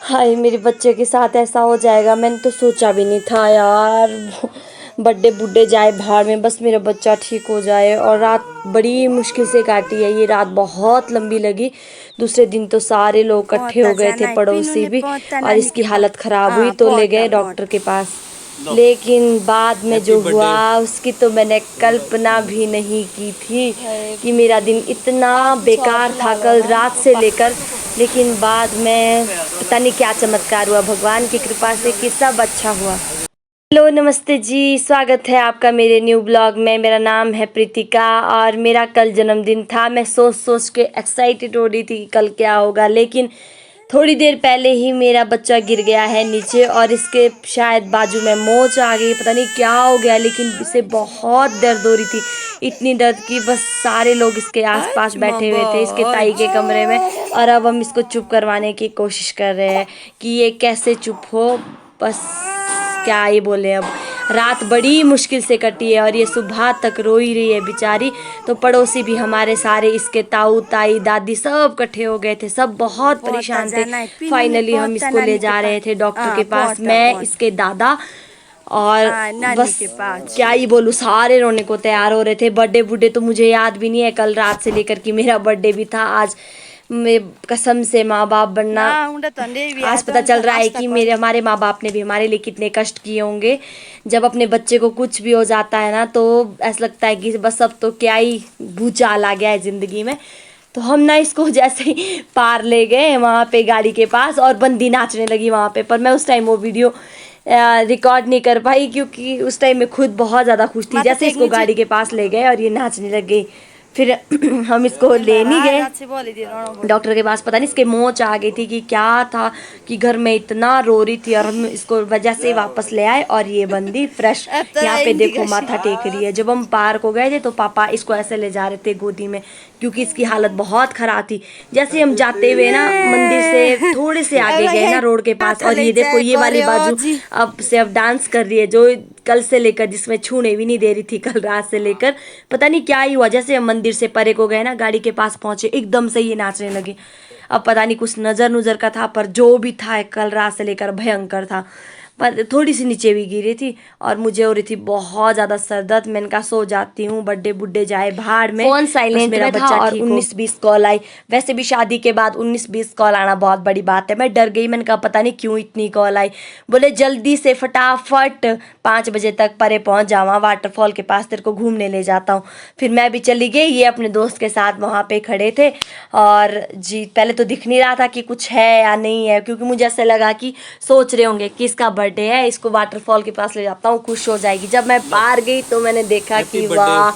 हाय, मेरे बच्चे के साथ ऐसा हो जाएगा मैंने तो सोचा भी नहीं था यार। बर्थडे बुड्ढे जाए भाड़ में, बस मेरा बच्चा ठीक हो जाए। और रात बड़ी मुश्किल से काटी है, ये रात बहुत लंबी लगी। दूसरे दिन तो सारे लोग इकट्ठे हो गए थे, पड़ोसी भी, और इसकी हालत ख़राब हुई तो ले गए डॉक्टर के पास। लेकिन बाद में जो हुआ उसकी तो मैंने कल्पना भी नहीं की थी कि मेरा दिन इतना बेकार था कल रात से लेकर। लेकिन बाद में पता नहीं क्या चमत्कार हुआ भगवान की कृपा से कि सब अच्छा हुआ। हेलो नमस्ते जी, स्वागत है आपका मेरे न्यू ब्लॉग में। मेरा नाम है प्रीतिका और मेरा कल जन्मदिन था। मैं सोच सोच के एक्साइटेड हो रही थी कि कल क्या होगा, लेकिन थोड़ी देर पहले ही मेरा बच्चा गिर गया है नीचे और इसके शायद बाजू में मोच आ गई। पता नहीं क्या हो गया, लेकिन इसे बहुत दर्द हो रही थी। इतनी दर्द कि बस सारे लोग इसके आसपास बैठे हुए थे इसके ताई के कमरे में, और अब हम इसको चुप करवाने की कोशिश कर रहे हैं कि ये कैसे चुप हो। बस क्या ही बोले अब। रात बड़ी मुश्किल से कटी है और ये सुबह तक रो ही रही है बेचारी। तो पड़ोसी भी हमारे सारे, इसके ताऊ ताई दादी सब इकट्ठे हो गए थे, सब बहुत परेशान थे। फाइनली हम इसको ले जा रहे थे डॉक्टर के पास, मैं, इसके दादा और बस क्या ही बोलूँ, सारे रोने को तैयार हो रहे थे। बर्थडे बुड्ढे तो मुझे याद भी नहीं है कल रात से लेकर कि मेरा बर्थडे भी था आज। मैं कसम से माँ बाप बनना, आज पता चल रहा है कि हमारे माँ बाप ने भी हमारे लिए कितने कष्ट किए होंगे। जब अपने बच्चे को कुछ भी हो जाता है ना, तो ऐसा लगता है कि बस अब तो क्या ही भूचाल आ गया है ज़िंदगी में। तो हम ना इसको जैसे ही पार ले गए वहाँ पे गाड़ी के पास, और बंदी नाचने लगी वहाँ पे। पर मैं उस टाइम वो वीडियो रिकॉर्ड नहीं कर पाई क्योंकि उस टाइम में खुद बहुत ज़्यादा खुश थी। जैसे इसको गाड़ी के पास ले गए और ये नाचने लग गई, फिर हम इसको ले नहीं गए डॉक्टर के पास। पता नहीं इसके मोच आ गई थी कि क्या था कि घर में इतना रो रही थी, और हम इसको वजह से वापस ले आए। और ये बंदी फ्रेश यहाँ पे देखो माथा टेक रही है। जब हम पार्क हो गए थे तो पापा इसको ऐसे ले जा रहे थे गोदी में, क्योंकि इसकी हालत बहुत खराब थी। जैसे हम जाते हुए ना मंदिर से थोड़े से आगे गए ना रोड के पास, और ये देखो ये वाली बाजू अब डांस कर रही है, जो कल से लेकर, जिसमें छूने भी नहीं दे रही थी कल रात से लेकर। पता नहीं क्या ही हुआ, जैसे हम मंदिर से परे को गए ना, गाड़ी के पास पहुंचे, एकदम से ये नाचने लगी। अब पता नहीं कुछ नजर नुजर का था, पर जो भी था कल रात से लेकर भयंकर था। पर थोड़ी सी नीचे भी गिरी थी और मुझे हो रही थी बहुत ज्यादा सर दर्द। मैंने कहा सो जाती हूँ, बर्थडे बुड्ढे जाए भाड़ में। फोन साइलेंट में था और 19-20 कॉल आई। वैसे भी शादी के बाद 19-20 कॉल आना बहुत बड़ी बात है। मैं डर गई, मैंने कहा पता नहीं क्यों इतनी कॉल आई। बोले जल्दी से फटाफट 5 बजे तक परे पहुंच जावा, वाटरफॉल के पास तेरे को घूमने ले जाता हूँ। फिर मैं भी चली गई, ये अपने दोस्त के साथ वहाँ पे खड़े थे। और जी पहले तो दिख नहीं रहा था कि कुछ है या नहीं है, क्योंकि मुझे ऐसा लगा कि सोच रहे होंगे कि इसका बर्थडे है, इसको वाटरफॉल के पास ले जाता हूँ, खुश हो जाएगी। जब मैं बाहर गई तो मैंने देखा कि वाह,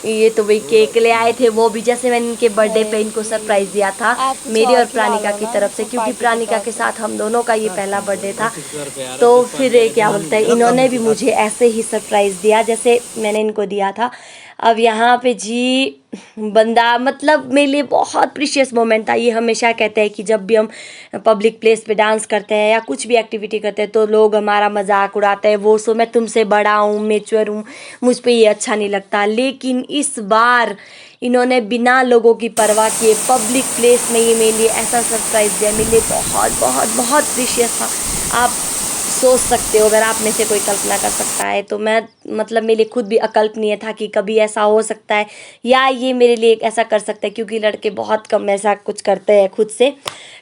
ये तो भाई केक ले आए थे, वो भी जैसे मैंने इनके बर्थडे पे इनको सरप्राइज दिया था मेरी और प्राणिका की तरफ से, क्योंकि प्राणिका के साथ हम दोनों का ये पहला बर्थडे था। तो फिर क्या बोलते हैं, इन्होंने भी मुझे ऐसे ही सरप्राइज दिया जैसे मैंने इनको दिया था। अब यहाँ पे जी बंदा, मतलब मेरे लिए बहुत प्रीशियस मोमेंट था। ये हमेशा कहते हैं कि जब भी हम पब्लिक प्लेस पे डांस करते हैं या कुछ भी एक्टिविटी करते हैं तो लोग हमारा मजाक उड़ाते हैं, वो सो मैं तुमसे बड़ा हूँ, मेच्योर हूँ, मुझ पे ये अच्छा नहीं लगता। लेकिन इस बार इन्होंने बिना लोगों की परवाह किए पब्लिक प्लेस में ये मेरे लिए ऐसा सरप्राइज़ दिया, मेरे लिए बहुत बहुत बहुत प्रीशियस था। आप सोच सकते हो, अगर आप में से कोई कल्पना कर सकता है तो मैं, मतलब मेरे लिए खुद भी अकल्पनीय था कि कभी ऐसा हो सकता है या ये मेरे लिए ऐसा कर सकता है, क्योंकि लड़के बहुत कम ऐसा कुछ करते हैं खुद से।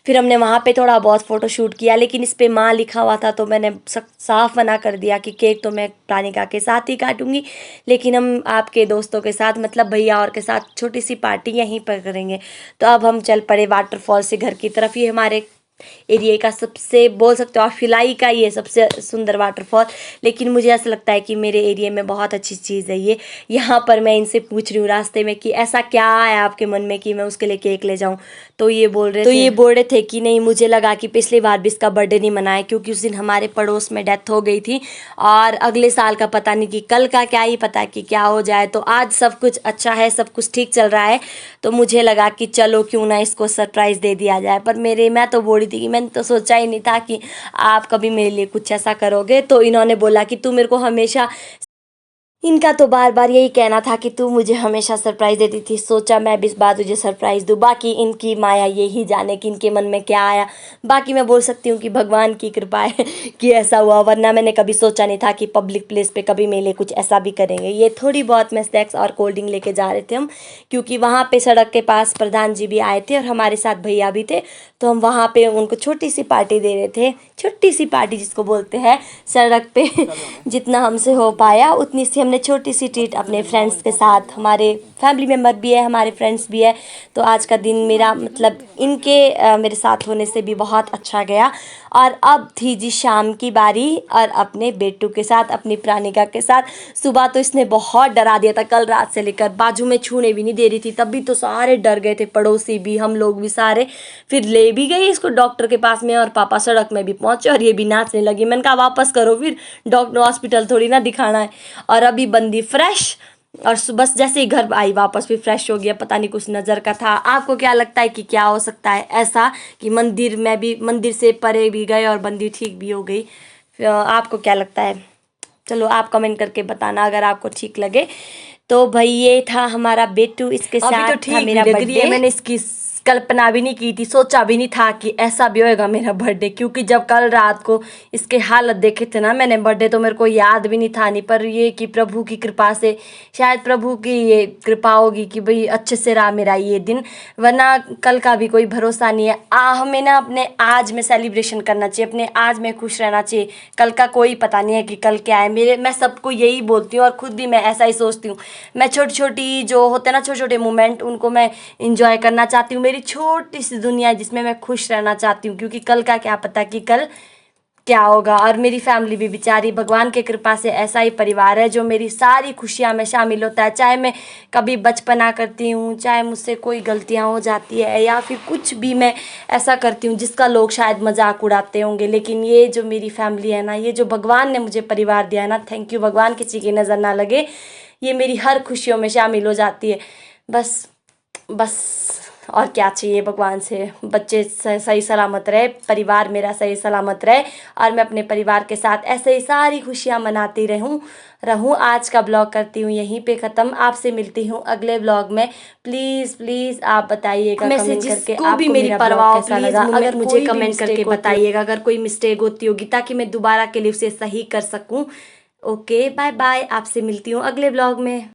फिर हमने वहाँ पे थोड़ा बहुत फ़ोटो शूट किया, लेकिन इस पे माँ लिखा हुआ था तो मैंने साफ मना कर दिया कि केक तो मैं प्राणिका के साथ ही काटूंगी, लेकिन हम आपके दोस्तों के साथ, मतलब भैया और के साथ छोटी सी पार्टी यहीं पर करेंगे। तो अब हम चल पड़े वाटरफॉल से घर की तरफ। ये हमारे एरिया का सबसे, बोल सकते हो आप, फिलाई का ये सबसे सुंदर वाटरफॉल। लेकिन मुझे ऐसा लगता है कि मेरे एरिया में बहुत अच्छी चीज़ है ये। यहाँ पर मैं इनसे पूछ रही हूँ रास्ते में कि ऐसा क्या है आपके मन में कि मैं उसके लिए केक ले जाऊँ, तो ये बोल रहे थे कि नहीं, मुझे लगा कि पिछली बार भी इसका बर्थडे नहीं मनाया क्योंकि उस दिन हमारे पड़ोस में डेथ हो गई थी, और अगले साल का पता नहीं कि कल का क्या ही पता कि क्या हो जाए। तो आज सब कुछ अच्छा है, सब कुछ ठीक चल रहा है, तो मुझे लगा कि चलो क्यों ना इसको सरप्राइज़ दे दिया जाए। पर मैं तो बोली थी कि मैंने तो सोचा ही नहीं था कि आप कभी मेरे लिए कुछ ऐसा करोगे। तो इन्होंने बोला कि तू मेरे को हमेशा इनका तो बार बार यही कहना था कि तू मुझे हमेशा सरप्राइज देती थी, सोचा मैं भी इस बार तुझे सरप्राइज दूँ। बाकी इनकी माया यही जाने कि इनके मन में क्या आया। बाकी मैं बोल सकती हूँ कि भगवान की कृपा है कि ऐसा हुआ, वरना मैंने कभी सोचा नहीं था कि पब्लिक प्लेस पे कभी मेरे लिए कुछ ऐसा भी करेंगे। ये थोड़ी बहुत में स्नैक्स और कोल्ड ड्रिंक लेके जा रहे थे हम, क्योंकि वहाँ पे सड़क के पास प्रधान जी भी आए थे और हमारे साथ भैया भी थे, तो हम वहाँ पे उनको छोटी सी पार्टी दे रहे थे। छोटी सी पार्टी जिसको बोलते हैं सड़क पे जितना हमसे हो पाया उतनी सी हमने छोटी सी ट्रीट अपने फ्रेंड्स के साथ, हमारे फैमिली मेम्बर भी है, हमारे फ्रेंड्स भी है। तो आज का दिन मेरा मतलब इनके मेरे साथ होने से भी बहुत अच्छा गया। और अब थी जी शाम की बारी, और अपने बेटू के साथ, अपनी प्राणिका के साथ। सुबह तो इसने बहुत डरा दिया था, कल रात से लेकर बाजू में छूने भी नहीं दे रही थी, तब भी तो सारे डर गए थे, पड़ोसी भी, हम लोग भी सारे। फिर ले भी गई इसको डॉक्टर के पास में, और पापा सड़क में भी पहुंचे और ये भी नाचने लगी। मैंने कहा वापस करो, फिर डॉक्टर हॉस्पिटल थोड़ी ना दिखाना है। और अभी बंदी फ्रेश, और बस जैसे ही घर आई वापस भी फ्रेश हो गया। पता नहीं कुछ नज़र का था। आपको क्या लगता है कि क्या हो सकता है ऐसा कि मंदिर में भी, मंदिर से परे भी गए और बंदी ठीक भी हो गई? आपको क्या लगता है? चलो आप कमेंट करके बताना अगर आपको ठीक लगे। तो भाई ये था हमारा बेटू, इसके अभी साथ तो था ठीक मेरा भी लग रही है, बर्थडे। मैंने इसकी कल्पना भी नहीं की थी, सोचा भी नहीं था कि ऐसा भी होएगा मेरा बर्थडे। क्योंकि जब कल रात को इसके हालत देखे थे ना मैंने, बर्थडे तो मेरे को याद भी नहीं था। नहीं, पर ये कि प्रभु की कृपा से, शायद प्रभु की ये कृपा होगी कि भाई अच्छे से रहा मेरा ये दिन, वरना कल का भी कोई भरोसा नहीं है। हमें ना अपने आज में सेलिब्रेशन करना चाहिए, अपने आज में खुश रहना चाहिए। कल का कोई पता नहीं है कि कल क्या है। मैं सबको यही बोलती हूँ और खुद भी मैं ऐसा ही सोचती हूँ। मैं छोटी छोटी जो होते हैं ना, छोटे छोटे मोमेंट, उनको मैं इंजॉय करना चाहती हूँ। मेरी छोटी सी दुनिया है जिसमें मैं खुश रहना चाहती हूँ, क्योंकि कल का क्या पता कि कल क्या होगा। और मेरी फैमिली भी बेचारी, भगवान के कृपा से ऐसा ही परिवार है जो मेरी सारी खुशियाँ में शामिल होता है। चाहे मैं कभी बचपना करती हूँ, चाहे मुझसे कोई गलतियाँ हो जाती है, या फिर कुछ भी मैं ऐसा करती हूँ जिसका लोग शायद मजाक उड़ाते होंगे, लेकिन ये जो मेरी फैमिली है ना, ये जो भगवान ने मुझे परिवार दिया है ना, थैंक यू भगवान, किसी की नज़र ना लगे, ये मेरी हर खुशियों में शामिल हो जाती है। बस बस और क्या चाहिए भगवान से? बच्चे सही सलामत रहे, परिवार मेरा सही सलामत रहे, और मैं अपने परिवार के साथ ऐसे ही सारी खुशियाँ मनाती रहूँ। आज का ब्लॉग करती हूँ यहीं पे ख़त्म। आपसे मिलती हूँ अगले ब्लॉग में। प्लीज़ प्लीज़ आप बताइएगा कमेंट करके आपको मेरी मेरा परवाह ब्लॉग कैसा लगा। अगर मुझे कमेंट करके बताइए बताइएगा अगर कोई मिस्टेक होती होगी, ताकि मैं दोबारा के लिए उसे सही कर सकूँ। ओके, बाय बाय, आपसे मिलती हूँ अगले ब्लॉग में।